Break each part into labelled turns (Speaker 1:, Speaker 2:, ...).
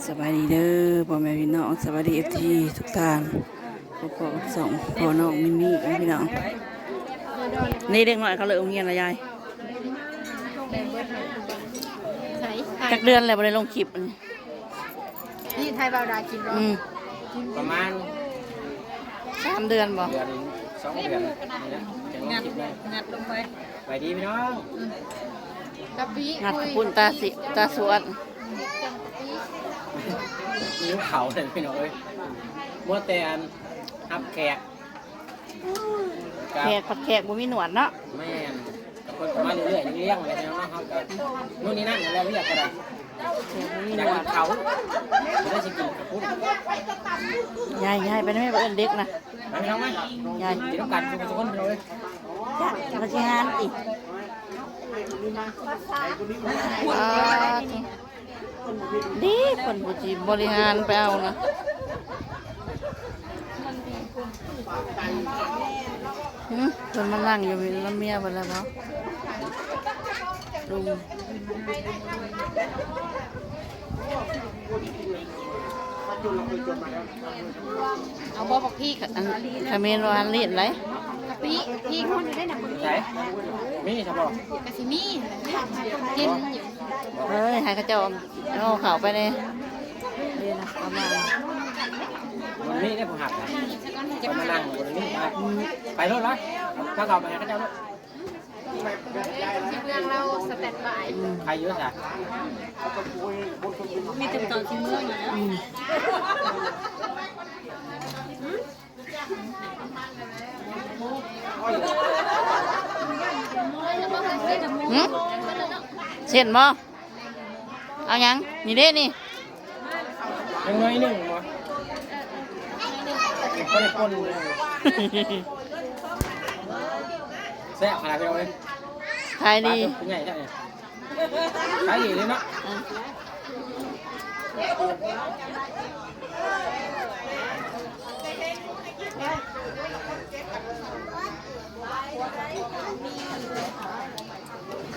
Speaker 1: สบายดีเด้อพ่อแม่พี่น้องสบายดีFTทุกท่านพ่อสองพ่อน้องมิมี่พี่น้องนี่เด็กหน่อยเขาเลยโรงเรียนละยายจักเดือนแล้วบ่ได้ลงคลิป
Speaker 2: นี่ไทยบาวดากินร้อน
Speaker 3: ประมาณ
Speaker 1: 3 เดือนบ่
Speaker 3: เดือน2 เดือนนี่นะจะลง
Speaker 2: งัด
Speaker 3: คลิปเลย
Speaker 2: งัดลงไป
Speaker 3: ไปดีพี่น้อง
Speaker 2: กะปิ
Speaker 1: งัดปุ่นตาสิตาสวด
Speaker 3: นิ้วเขาเลยพี่น้องเอ้ยมัวแต่อับแขกกับ
Speaker 1: แขกบ่มีหนวดเนาะ
Speaker 3: แม่นกับคนประมาณเรื่อยๆเลี้ยงอะไรพี่น้องเนาะเขากับนู่นนี่นั่นแล้วเรียกก็ได้อยากกินเขาไม่ได้สิกินกับพุ่น
Speaker 1: ยายไปได้ไหมเอิ้นเด็กนะ
Speaker 3: ไปพี่น้องไหม
Speaker 1: ยาย
Speaker 3: กินน้ำกันทุกคนพี่น้องเอ้ย
Speaker 1: จ้ะมาสิหานอีกดีคนผู้ที่บริหารไปเอานะคนมานั่งอยู่แล้วเมียไปแล้วเนาะลุง
Speaker 2: เอาบ่บอกพี่
Speaker 1: อันคาเมนวานลีดไร
Speaker 2: กะปิพี่คนอยู่ได้หนัก
Speaker 3: ไหนมีใช่ป่ะ
Speaker 2: กะซิมี่กินอยู่
Speaker 1: เฮ้ยให้เขาเจ้าเอาเข่าไปเลยนี่นะประมาณ
Speaker 3: มันมีได้ผมหักจะมานั่งบนนี้ไปรถละถ้าเขาไปก็จะรถ
Speaker 2: ที่เมืองเราสแตนบาย
Speaker 3: ใครเยอะจ้ะ
Speaker 2: มีจุดต่อที่เมืองอยู่แล้ว
Speaker 1: เช่นบ่เอายังนี่เด้นี่
Speaker 3: ยังน้อยหนึ่งมั้งก็ได้คนแซ่บขนาดไปเลย
Speaker 1: ขายดี
Speaker 3: เป็นไงจ้ะเนี่ยขายดีเลยเนาะ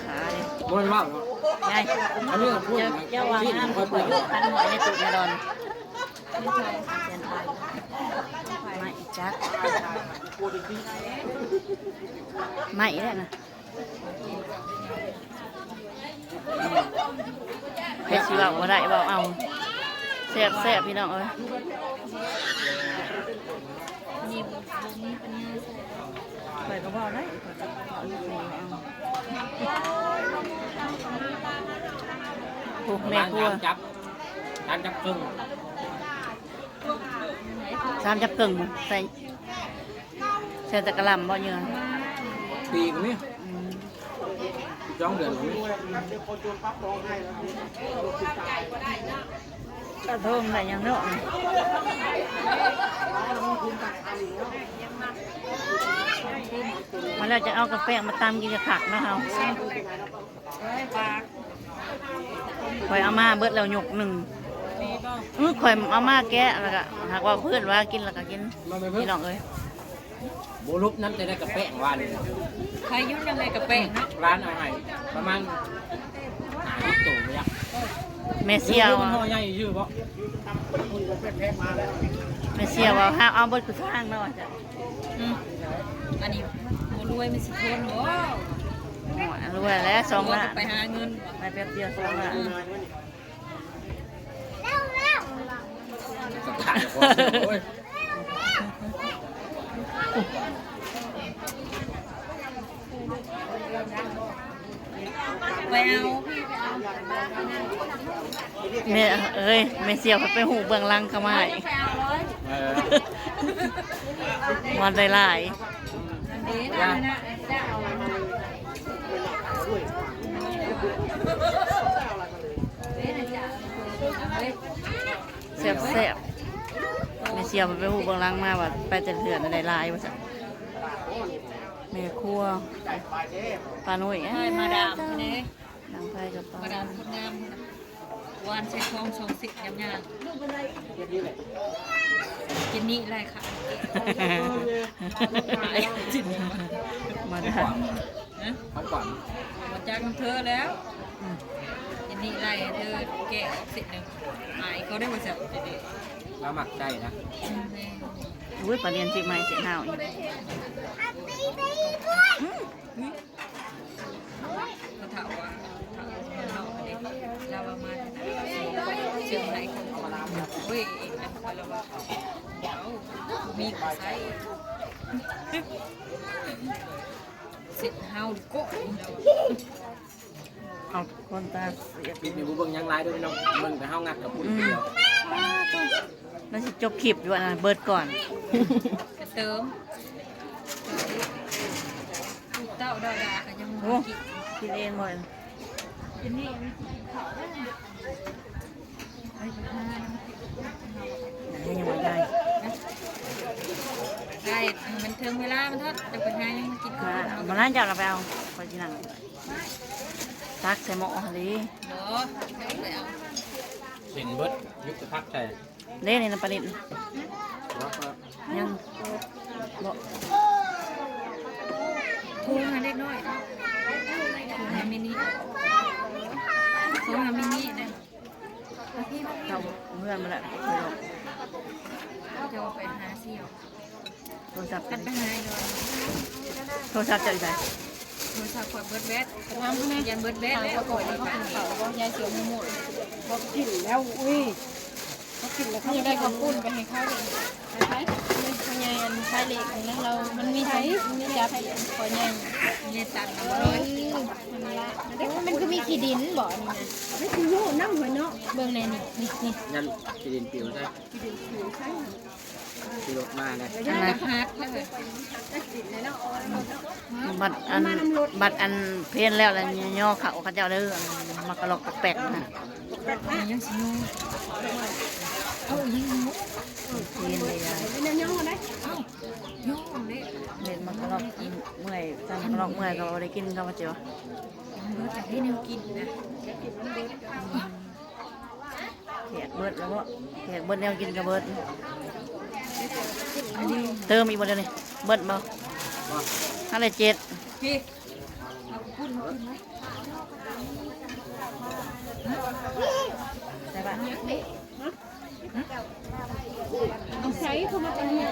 Speaker 1: ขาย
Speaker 3: มันว่า
Speaker 1: ยาย
Speaker 3: อันนี้พูด
Speaker 1: เจ้าวางน้ำเปิดพันหัวในตู้ในดอนไม่จักไม่ได้นะเพชรสิว่าบ่ได้บ่เอาแซ่บพี่น้องเอ้ยไปก็บ่ได้โอ้แม่ครัว
Speaker 3: จับครึ่ง
Speaker 1: 3 จับกึ่งใส่ตะกะหล่ำบ่เยอะ
Speaker 3: ปีกนี่จ้องเดือนนี่
Speaker 1: กระทงได้ยังเนาะมาแล้วจะเอากาแฟมาตำกินกับผักนะเฮาข่อยเอามาเบิดแล้วหยกหนึ่งข่อยเอามาแกะแล้วก็หากว่าเพื่อนว่ากินแล้วก็กินพี่น้องเอ้ย
Speaker 3: โบลุบนั้นจะได้กระแป้งวานเลย
Speaker 2: ใครยุ่งยังไงกับแป้งนะ
Speaker 3: ร้านอาหารประมาณ5 ตู่เนี่ย
Speaker 1: แม่เสียว
Speaker 3: มันห่อใหญ่ยืดเพราะ
Speaker 1: แม่เสียวว่าห้าเอาเบิดคือทางเนาะจ้ะ
Speaker 2: อันนี้โมรวยไม่สิทนบ่
Speaker 1: รู้แล้ว2 ล้าน
Speaker 2: ไปหาเงิน
Speaker 1: ไปแป๊บเดียว2 ล้าน
Speaker 3: สถานโอ้ย
Speaker 2: ไปเอา
Speaker 1: แม่เอ้ยแม่เสียวไปหูเบื้องหลังเขามาให้ วันได้หลายแซ่บแม่เสียวไปหูเบื้องหลังมาว่าไปจะเถื่อนได้หลายว่าซั่นแม่ครัวปลาหนุ่ย
Speaker 2: ให้มาดามนี่
Speaker 1: นางไฟกับปลา
Speaker 2: มาดามคนงามวานใช้ทองชงสิกยำยางกินนี่ไรค่ะจิน
Speaker 1: มาได้
Speaker 3: เขาก่อน
Speaker 2: มาจากอำเภอแล้ว
Speaker 1: อืม
Speaker 2: กิน นี่ไรเธอแกะออกเสร็จหนึ่งหายเขาได้มาจาก
Speaker 3: แล้วหมักใจนะ
Speaker 1: อุ้ยปลาเรียนจิบไม้เสียหาวอีก
Speaker 2: เขาถามว่าเราเด็กเราประมาณเชียงรายคนเฮ้ยเราว่าเดี๋ยวมีขอใช้สิเฮาโก้
Speaker 1: เอาคนตาเสีย
Speaker 3: ปิดในบุเบิ้งยังไรด้วยน้องเบิ้งแต่เฮางัดกับปุ่นเดียว
Speaker 1: แล้วสิจบคลิปอยู่นะเบิดก่อน
Speaker 2: จะเติมเต้าดาดาก็ยัง
Speaker 1: โอ้
Speaker 2: กิน
Speaker 1: กินเองหมด
Speaker 2: กินนี่ไหน
Speaker 1: ยังไม่ได้
Speaker 2: ได้มันถึงเวลามันทอดจะไปหายังกินข้าว
Speaker 1: มาล้างจานเราไปเอาไปกินหนังตักใส่หม้อดิ
Speaker 2: เนาะไปเอา
Speaker 3: เห็นเบิดยุบจะพักใจ
Speaker 1: เล่นในน้ำปลาดิบ
Speaker 3: แล้วก็
Speaker 1: ยังบ่
Speaker 2: โทรหาเล็กน้อยโทรหามินิโทรหามินินะพี่
Speaker 1: เข้าเพื่อนมาแล้ว
Speaker 2: จะไปหาเสี่ยว
Speaker 1: โทรศัพท์
Speaker 2: กันไปหาเลย
Speaker 1: โทรศัพท์จะอยู่ไหน
Speaker 2: โทรศัพท์กดเบิร์ดแบททำให้ยันเบิร์ดแบทแล้วก่อนดีกว่าเขายายเสียวหมด
Speaker 4: เขากินแล้วอุ้ยเขากินแล้วเขา
Speaker 2: เขา
Speaker 4: จะ
Speaker 2: ได้
Speaker 4: ได้
Speaker 2: ข
Speaker 4: ข
Speaker 2: อ
Speaker 4: อบ ง
Speaker 2: คุ
Speaker 4: คุณ ณ
Speaker 2: ไปให้เขาเลย
Speaker 4: ไปพญายอันใช้เหล็กนั้นเรา มันมีไทยมันมีจับขอใหญ่
Speaker 2: เยตัน
Speaker 4: มันก็มีขี้ดินบ่นี่นะไม่คือโย่น้ำหัวเนาะเบิ่งในนี่นี่
Speaker 3: ยันจีดินปิวใช่ปิวรถมาเลย
Speaker 1: อะไร
Speaker 2: ฮักเลย
Speaker 1: บัตรอันเพี้ยนแล้วแล้วย่อเขาเขาเจ้าเด้อมากระลอกแปลกๆนะ
Speaker 2: ยังสิงูเอายิงงู
Speaker 1: เพี้ยนเลยยาย
Speaker 4: เป็นยังไงได้
Speaker 2: เอาโย่เลย
Speaker 1: เล่นมากระลอกเมื่อยจำกระลอกเมื่อยก็บ่ได้กินก็มาเจอ
Speaker 2: เบิร์ดจะให้แนวกินนะ
Speaker 1: แขกเบิดแล้วก็แขกเบิดแนวกินกับเบิด
Speaker 2: อันนี้
Speaker 1: เติมอีกบ่เดี๋ยวนี้เบิดบ่อะไร7
Speaker 2: พี่เอาคุณไหม
Speaker 1: ใช่ปะ
Speaker 4: เอาใช้เข้ามาเป็นเนี่ย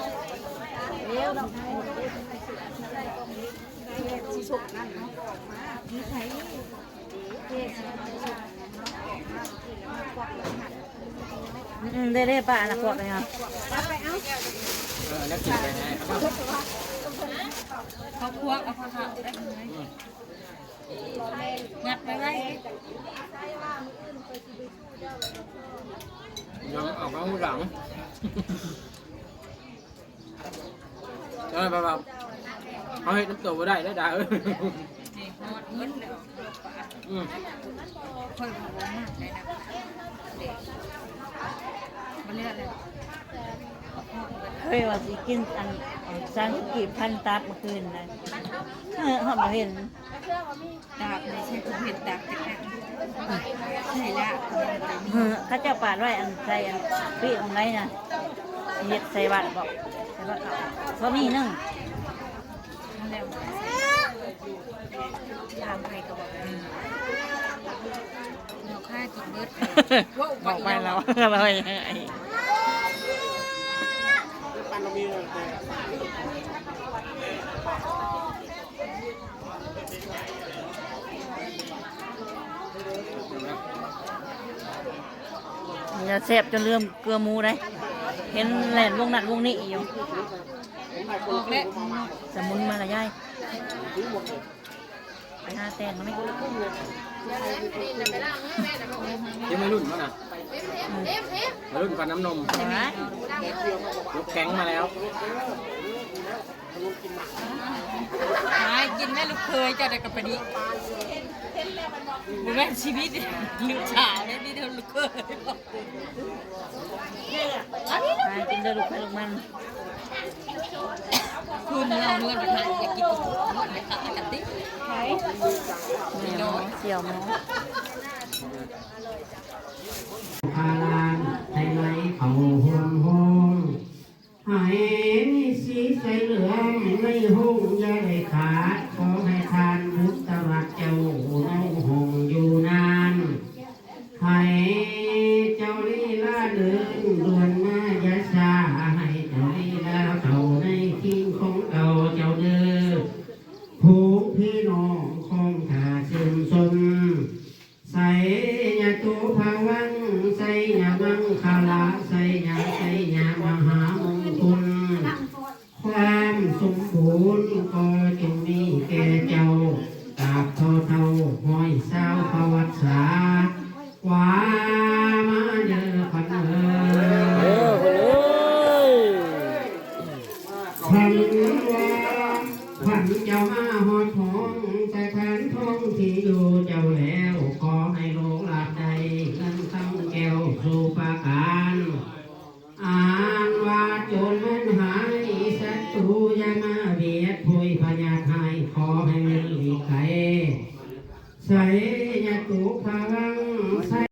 Speaker 1: ได้ป่ะนะพวกนี้
Speaker 3: นักกินไปให้
Speaker 2: เขาควักเอาผ้าขาวได้ไหมงัดไปไว้
Speaker 3: น้องออกมาหูหลังแบบเขาให้น้ำตัวได้ได้เออ
Speaker 2: นี่ฮอดเบิร์ดแล้วค่อยหัวมากเลยนะเด็กมาเลือดเลย
Speaker 1: เฮ้ยว่าสิกินอันสังกีพันตับเมื่อคืนนะเขาบ่เห็น
Speaker 2: ดาบในใช่ผมเห็นดาบแต่ใช่ละ
Speaker 1: เขาเจ้าปาดไว้อันใส่อันปีของไรนะเห็ดใส่บัตรบอกใส่บัตรเขาเพราะมีนึง
Speaker 2: แล้วทำไปก็บอกเราฆ่ากินเบิร์ด
Speaker 1: บอกไปแล้วอะไรอย่าเสพจนเลื่อมเกลือมูได้เห็นแหลนวงนั้นวงนี้อยู่
Speaker 2: ออกแล้ว
Speaker 1: สมุนมาละยายไปหาแตงมาไหม
Speaker 3: ยังไม่รุ่นมั้งนะมารุ่นฟันน้ำนมยกแข็งมาแล้ว
Speaker 2: หายกินแม่ลูกเคยเจ้าเด็กกับปนีหรือแม่ชีวิตลูกสาวเนี่ยนี่เท่าลูกเคย
Speaker 1: หากินเด้อลูกไปลูกมัน
Speaker 2: คุณเราเมื่อวันนั้นอยากกินกุ้งไปขากันติ๊ก
Speaker 1: เสี่ยวเสี่ยวหมอ
Speaker 5: พาลานให้ไหลเขาห่วงห้องให้มีสีใสเหลืองไม่ห้องอย่าได้ขาดขอให้ทานทุกตะวัดเจ้าน้องหงอยู่นาน สุปการ